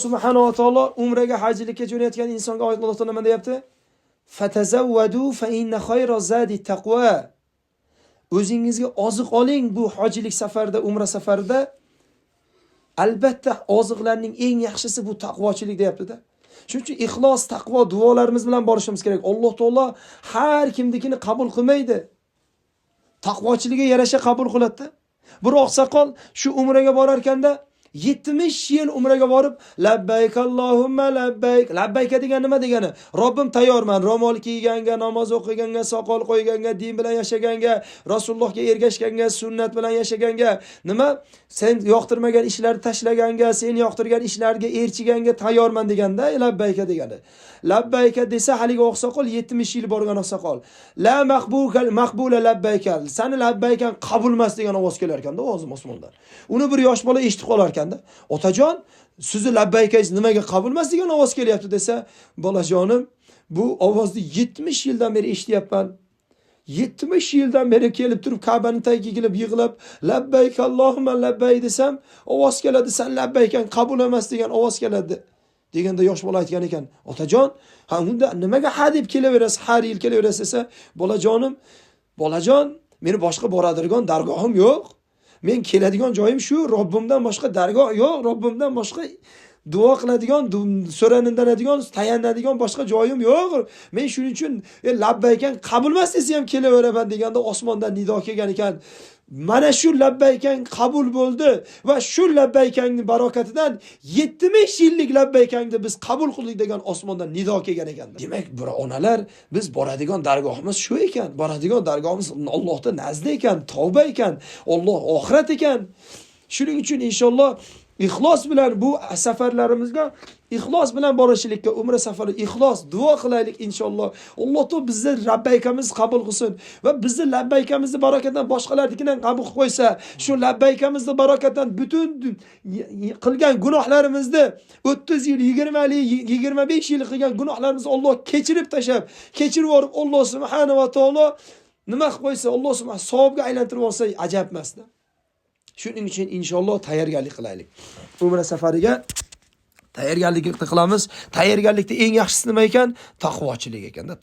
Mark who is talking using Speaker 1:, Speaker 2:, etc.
Speaker 1: Subhanahu va taolo umraga, hajlikka jo'nayotgan insonga oyat Alloh taolo nima deyapti? Fatazawwadu fa inna khayra zadi taqwa. O'zingizga oziq oling bu hojilik safarida, umra safarida. Albatta oziqlarning eng yaxshisi bu taqvochilik deyapti-da. Shuning uchun ixlos, taqvo duolarimiz bilan borishimiz kerak. Alloh taolo har kimnikini qabul qilmaydi. Taqvochiligiga yarasha qabul qiladi-da. Bir oqsoqol shu umraga borar ekanda 70 yil umraga borib, labbayk Allohumma labbayk. Labbayka degan nima degani? Robbim tayyorman. Ro'mol kiyganga, namoz o'qiganga, soqol qo'yganga, din bilan yashaganga, Rasulullohga ergashganga, sunnat bilan yashaganga, nima? Sen yoqtirmagan ishlarni tashlaganga, sen yoqtirgan ishlarga erchiganga tayyorman deganda, labbayka degani. Labbayka desa haligi oqsoqol 70 yil borgan oqsoqol. La maqbula labbayka. Seni labbaykan qabul emas degan ovoz kelar ekanda o'zim osmondan. Uni bir yosh bola eshitib qolar ekanda. Otajon, sizni labbaykangiz nimaga qabul emas degan ovoz kelyapti desa, bolajonim, bu ovozni 70 yildan beri eshityapman. 70 yildan beri kelib turib Ka'baning tagiga kelib yig'lab, labbayk Allohumma labbayk desam, ovoz keladi, sen labbaykan qabul emas degan ovoz keladi. Deganda yosh bola aytgan ekan, otajon, ha unda nimaga ha deb kelaverasiz, har yil kelaverasiz desa, bolajon, meni boshqa boradigan dargohim yo'q. Men keladigan joyim shu, Robbimdan boshqa dargoh yo'q, Robbimdan boshqa duo qiladigan, so'ranadigan, tayanadigan boshqa joyim yo'q. Men shuning uchun labbaykan qabul emas desa ham kelaveraman deganda osmondan nido kelgan ekan. Mana shu labbaykan qabul bo'ldi va shu labbaykanning barokatidan 70 yillik labbaykangni biz qabul qildik degan osmondan nido kelgan ekan. Demak, bir onalar, biz boradigan dargohimiz shu ekan. Boradigan dargohimiz Allohning nazdi ekan, tavba ekan, Alloh oxirat ekan. Shuning uchun inshaalloh ixlos bilan bu safarlarimizga ixlos bilan borishlikka, umra safari ixlos duo qilaylik inshaalloh. Alloh to bizni labbaykamizni qabul qilsin va bizni labbaykamizni barokatdan boshqalarnikidan qabul qilib qo'ysa, shu labbaykamizni barokatdan butun qilgan gunohlarimizni 30 yil, 20 yil, 25 yil qilgan gunohlarimizni Alloh kechirib tashab, kechirib yuborib Alloh subhanahu va taolo nima qilib qo'ysa, Alloh subhanahu savobga aylantirib olsa ajab emasda. Shuning uchun inshaalloh tayyorgarlik qilaylik. Umra safariga tayyorgarlik qilamiz. Tayyorgarlikda eng yaxshisi nima ekan? Taqvochilik ekanda.